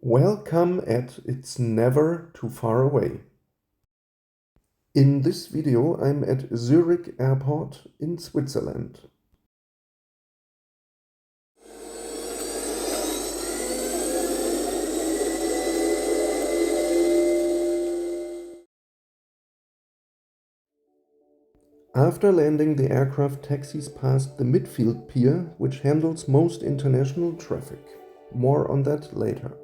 Welcome at It's Never Too Far Away. In this video I'm at Zurich Airport in Switzerland. After landing, the aircraft taxis past the midfield pier, which handles most international traffic. More on that later.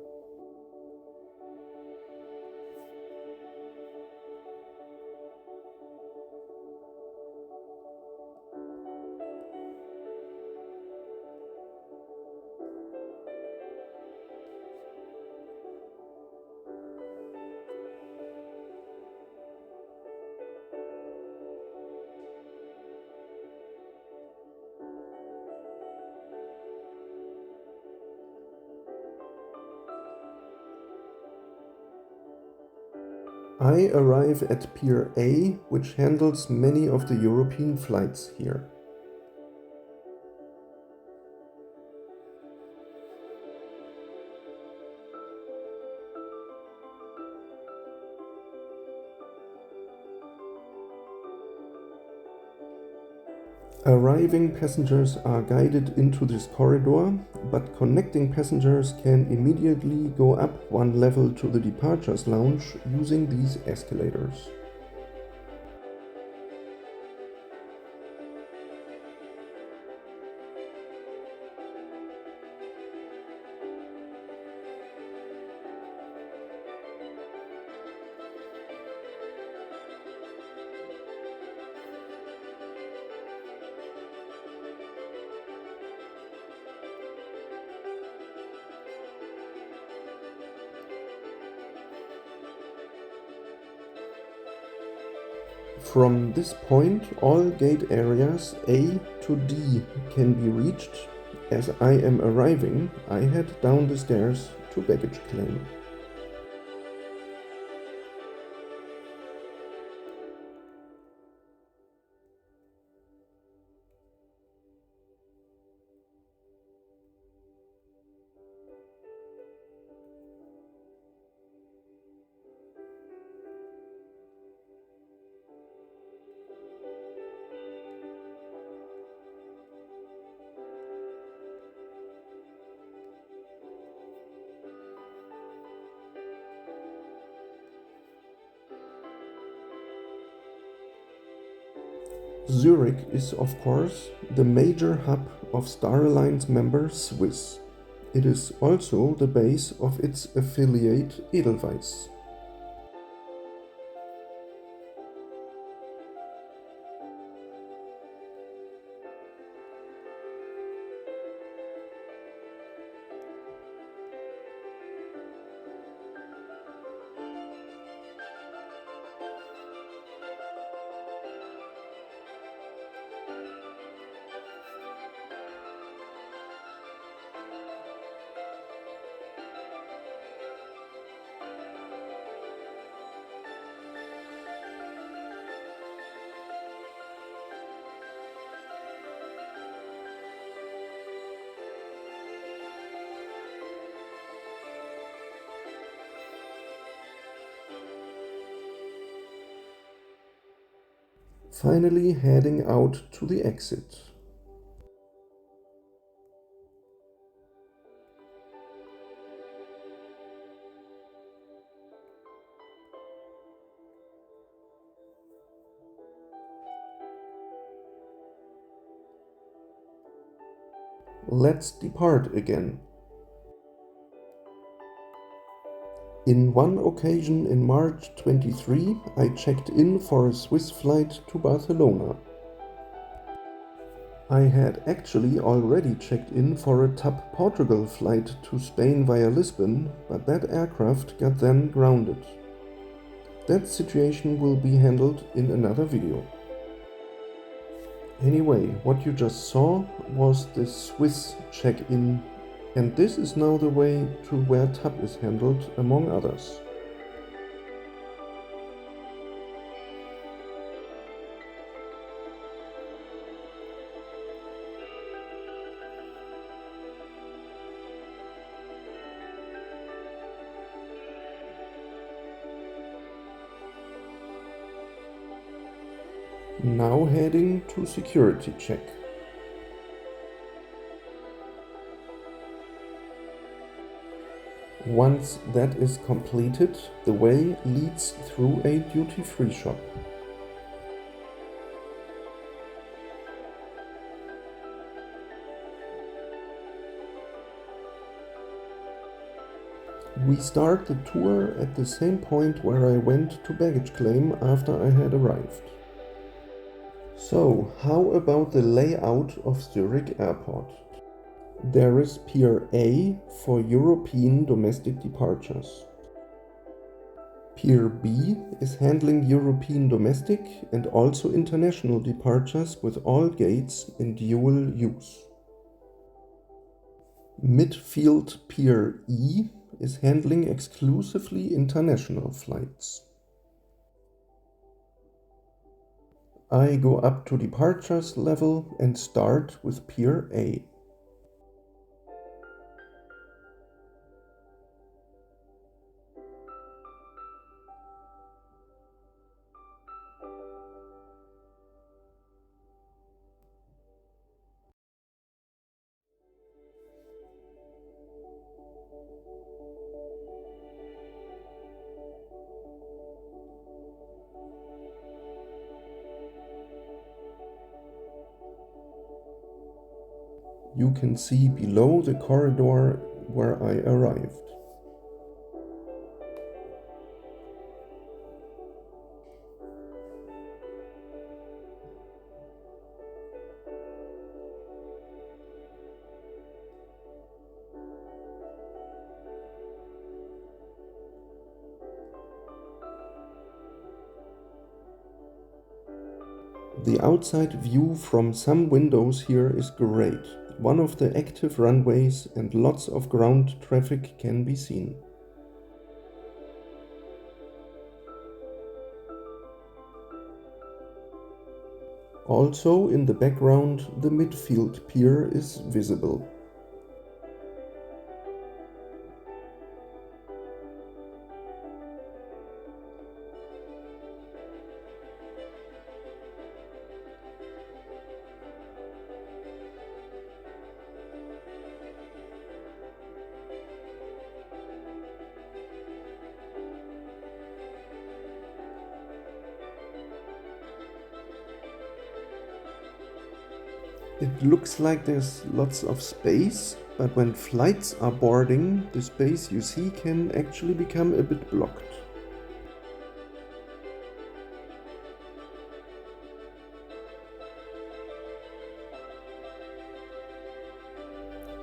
I arrive at Pier A, which handles many of the European flights here. Arriving passengers are guided into this corridor, but connecting passengers can immediately go up one level to the departures lounge using these escalators. From this point, all gate areas A to D can be reached. As I am arriving, I head down the stairs to baggage claim. Zurich is, of course, the major hub of Star Alliance member Swiss. It is also the base of its affiliate Edelweiss. Finally heading out to the exit. Let's depart again. In one occasion in March 23, I checked in for a Swiss flight to Barcelona. I had actually already checked in for a TAP Portugal flight to Spain via Lisbon, but that aircraft got then grounded. That situation will be handled in another video. Anyway, what you just saw was the Swiss check-in, and this is now the way to where TAP is handled, among others. Now heading to security check. Once that is completed, the way leads through a duty-free shop. We start the tour at the same point where I went to baggage claim after I had arrived. So, how about the layout of Zurich Airport? There is Pier A for European domestic departures. Pier B is handling European domestic and also international departures with all gates in dual use. Midfield Pier E is handling exclusively international flights. I go up to departures level and start with Pier A. You can see below the corridor where I arrived. The outside view from some windows here is great. One of the active runways and lots of ground traffic can be seen. Also in the background, the midfield pier is visible. It looks like there's lots of space, but when flights are boarding, the space you see can actually become a bit blocked.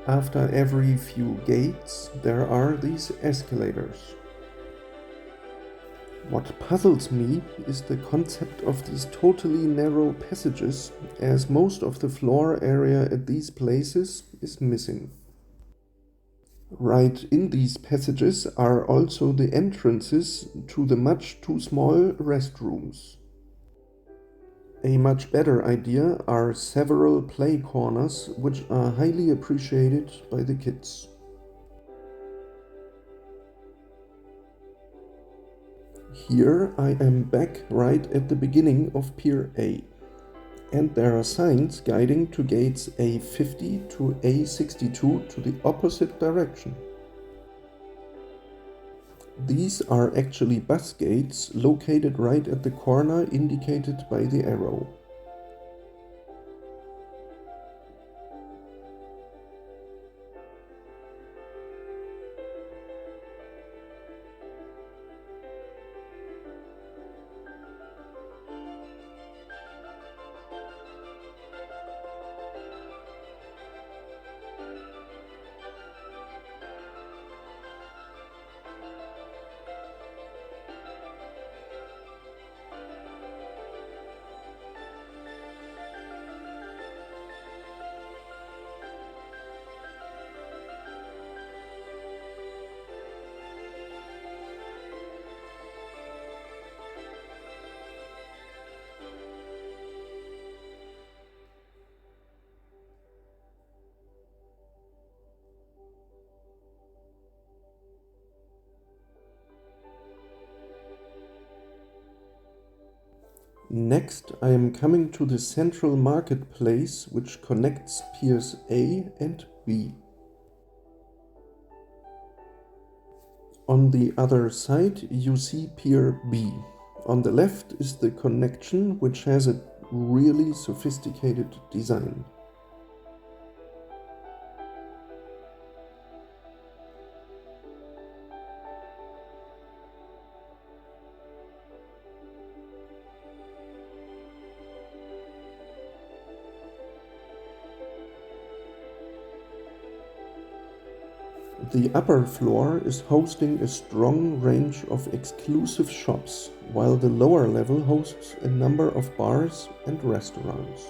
After every few gates, there are these escalators. What puzzles me is the concept of these totally narrow passages, as most of the floor area at these places is missing. Right in these passages are also the entrances to the much too small restrooms. A much better idea are several play corners, which are highly appreciated by the kids. Here I am back right at the beginning of Pier A, and there are signs guiding to gates A50 to A62 to the opposite direction. These are actually bus gates located right at the corner indicated by the arrow. Next, I am coming to the central marketplace which connects piers A and B. On the other side, you see pier B. On the left is the connection, which has a really sophisticated design. The upper floor is hosting a strong range of exclusive shops, while the lower level hosts a number of bars and restaurants.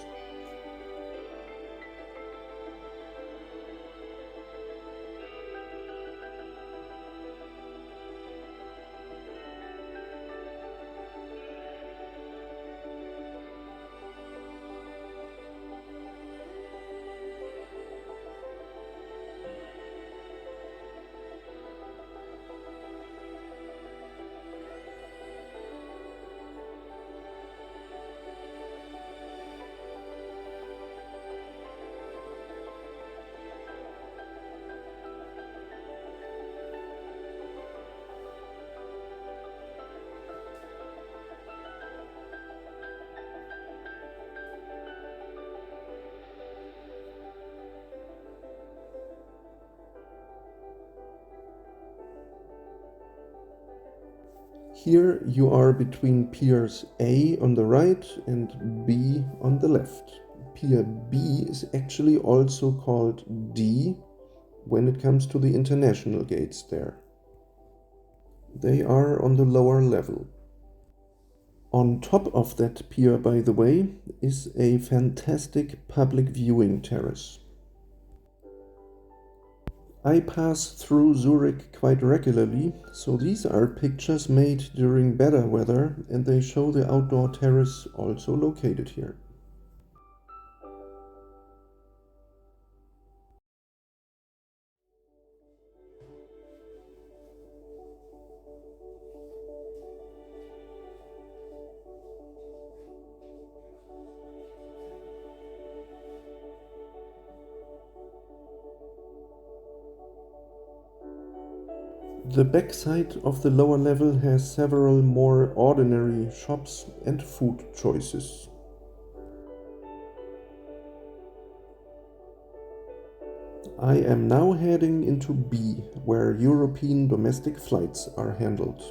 Here you are between piers A on the right and B on the left. Pier B is actually also called D when it comes to the international gates there. They are on the lower level. On top of that pier, by the way, is a fantastic public viewing terrace. I pass through Zurich quite regularly, so these are pictures made during better weather, and they show the outdoor terrace also located here. The backside of the lower level has several more ordinary shops and food choices. I am now heading into B, where European domestic flights are handled.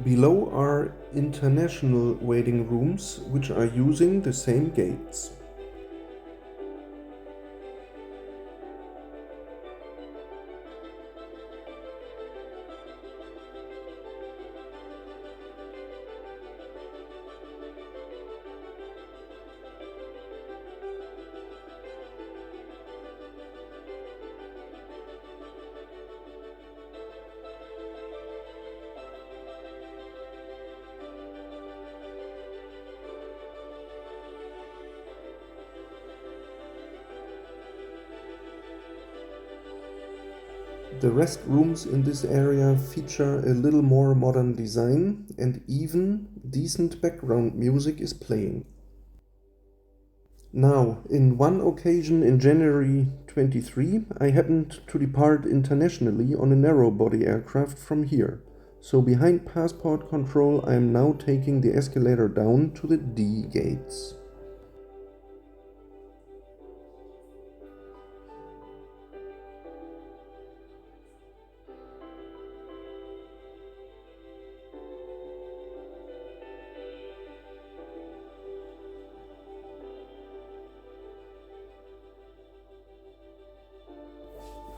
Below are international waiting rooms, which are using the same gates. The restrooms in this area feature a little more modern design, and even decent background music is playing. Now, in one occasion in January 23, I happened to depart internationally on a narrow-body aircraft from here. So behind passport control, I am now taking the escalator down to the D gates.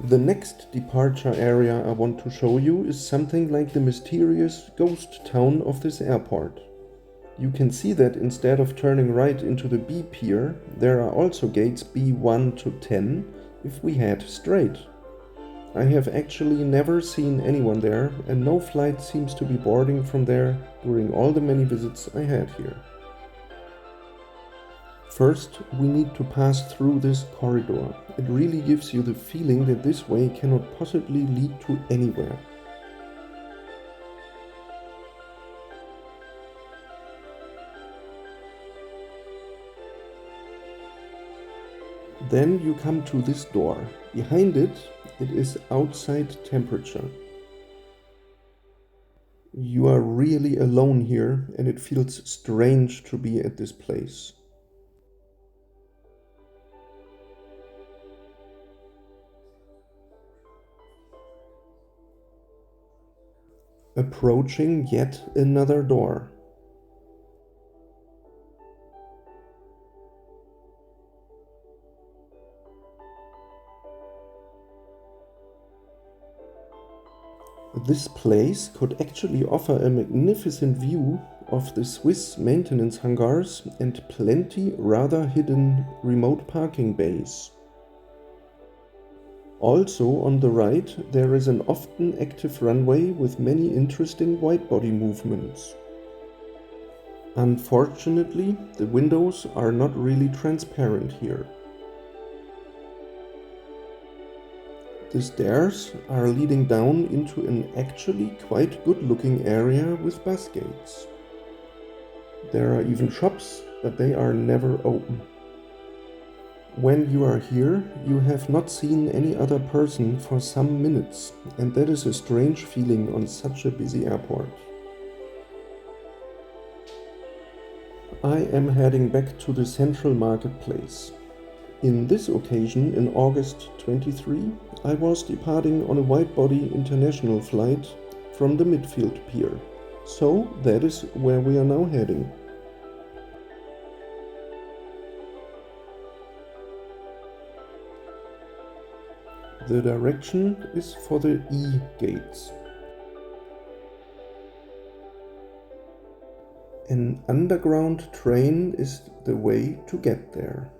The next departure area I want to show you is something like the mysterious ghost town of this airport. You can see that instead of turning right into the B pier, there are also gates B1 to 10 if we head straight. I have actually never seen anyone there, and no flight seems to be boarding from there during all the many visits I had here. First, we need to pass through this corridor. It really gives you the feeling that this way cannot possibly lead to anywhere. Then you come to this door. Behind it, it is outside temperature. You are really alone here, and it feels strange to be at this place. Approaching yet another door. This place could actually offer a magnificent view of the Swiss maintenance hangars and plenty rather hidden remote parking bays. Also on the right there is an often active runway with many interesting widebody movements. Unfortunately, the windows are not really transparent here. The stairs are leading down into an actually quite good-looking area with bus gates. There are even shops, but they are never open. When you are here, you have not seen any other person for some minutes, and that is a strange feeling on such a busy airport. I am heading back to the central marketplace. In this occasion, in August 23, I was departing on a widebody international flight from the midfield pier. So that is where we are now heading. The direction is for the E gates. An underground train is the way to get there.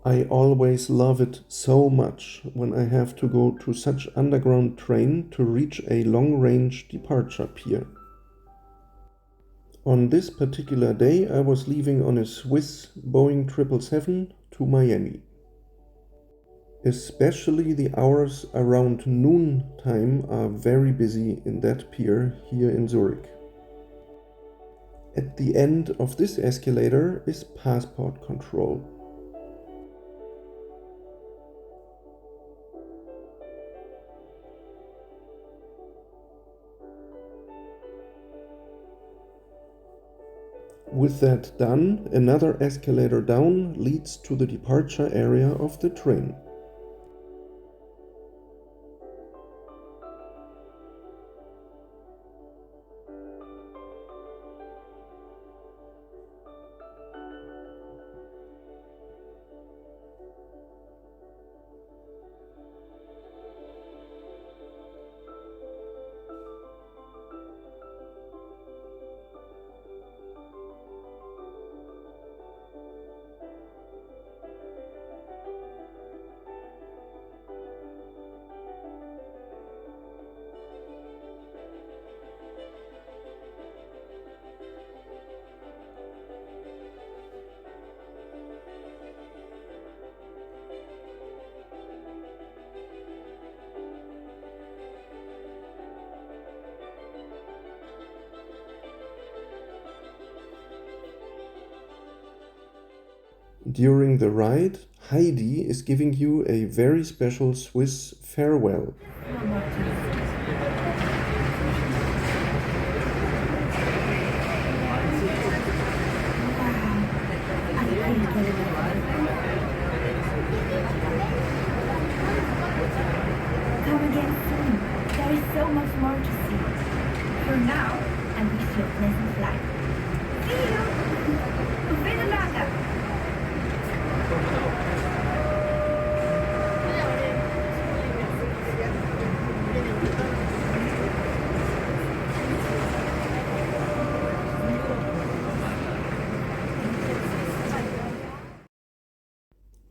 I always love it so much when I have to go to such underground train to reach a long-range departure pier. On this particular day I was leaving on a Swiss Boeing 777 to Miami. Especially the hours around noon time are very busy in that pier here in Zurich. At the end of this escalator is passport control. With that done, another escalator down leads to the departure area of the train. During the ride, Heidi is giving you a very special Swiss farewell. now, and wish you a pleasant flight. See you! Auf Wiedersehen!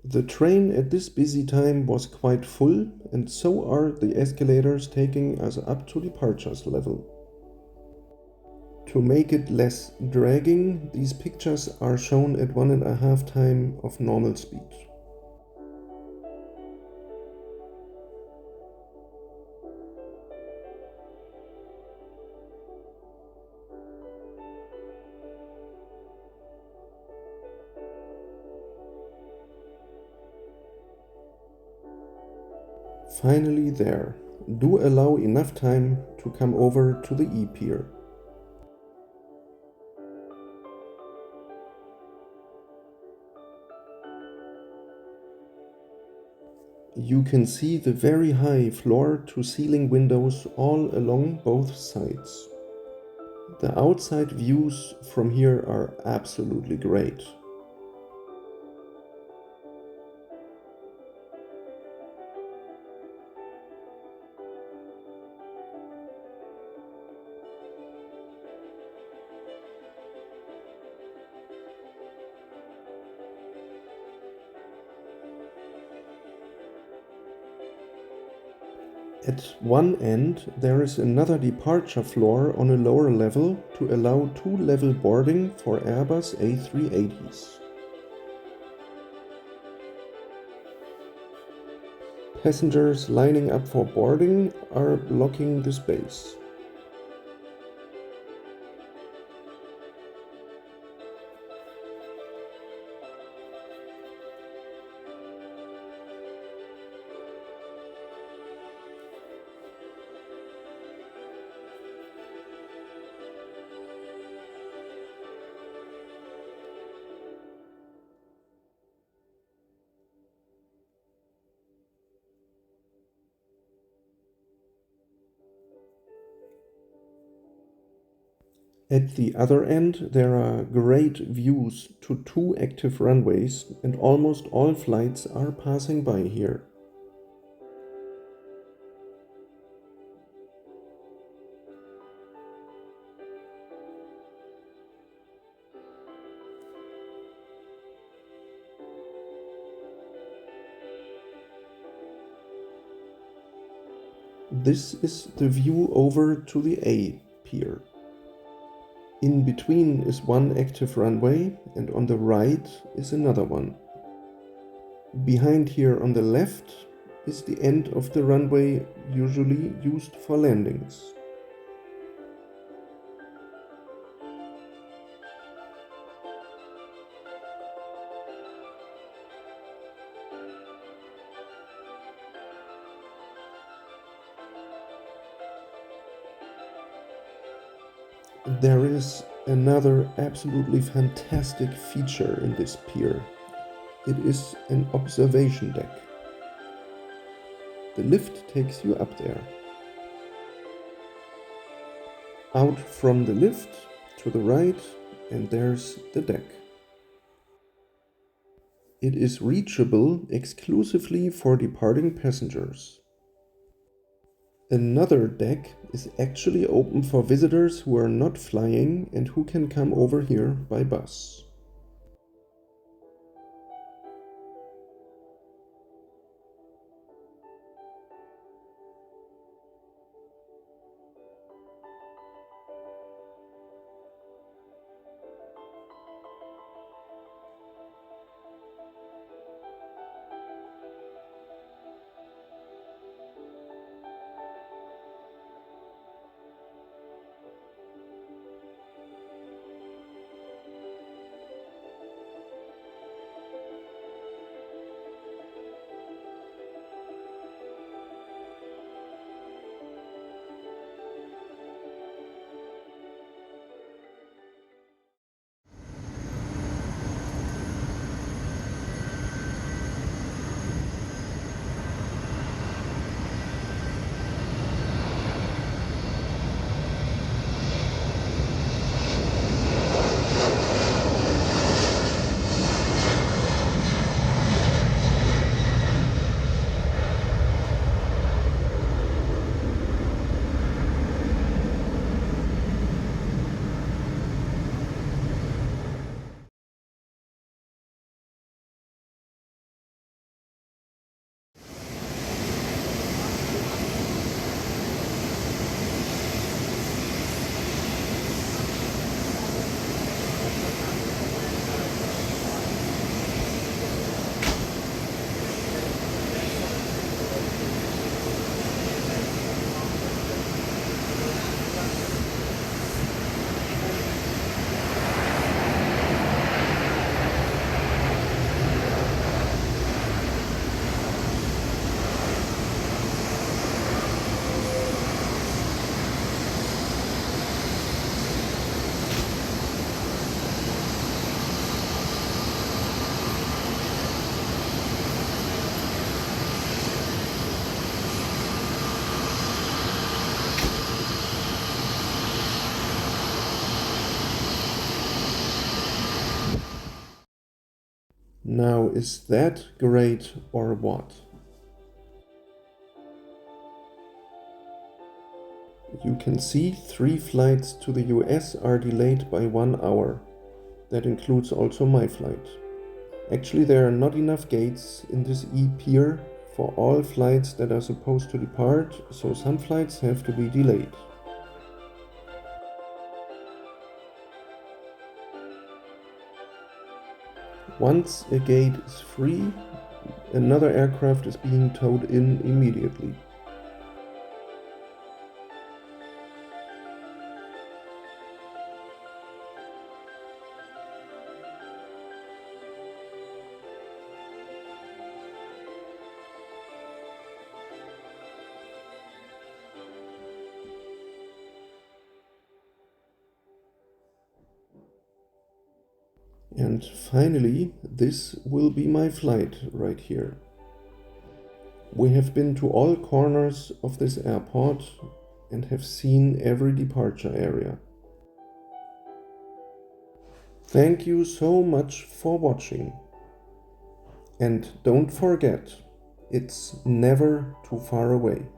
The train at this busy time was quite full, and so are the escalators taking us up to departures level. To make it less dragging, these pictures are shown at 1.5 times of normal speed. Finally there. Do allow enough time to come over to the E-pier. You can see the very high floor-to-ceiling windows all along both sides. The outside views from here are absolutely great. At one end there is another departure floor on a lower level to allow two-level boarding for Airbus A380s. Passengers lining up for boarding are blocking the space. At the other end there are great views to two active runways, and almost all flights are passing by here. This is the view over to the A pier. In between is one active runway, and on the right is another one. Behind here on the left is the end of the runway usually used for landings. There is another absolutely fantastic feature in this pier. It is an observation deck. The lift takes you up there. Out from the lift to the right, and there's the deck. It is reachable exclusively for departing passengers. Another deck is actually open for visitors who are not flying and who can come over here by bus. Now, is that great or what? You can see 3 flights to the US are delayed by 1 hour. That includes also my flight. Actually, there are not enough gates in this pier for all flights that are supposed to depart, so some flights have to be delayed. Once a gate is free, another aircraft is being towed in immediately. And finally, this will be my flight right here. We have been to all corners of this airport and have seen every departure area. Thank you so much for watching. And don't forget, it's never too far away.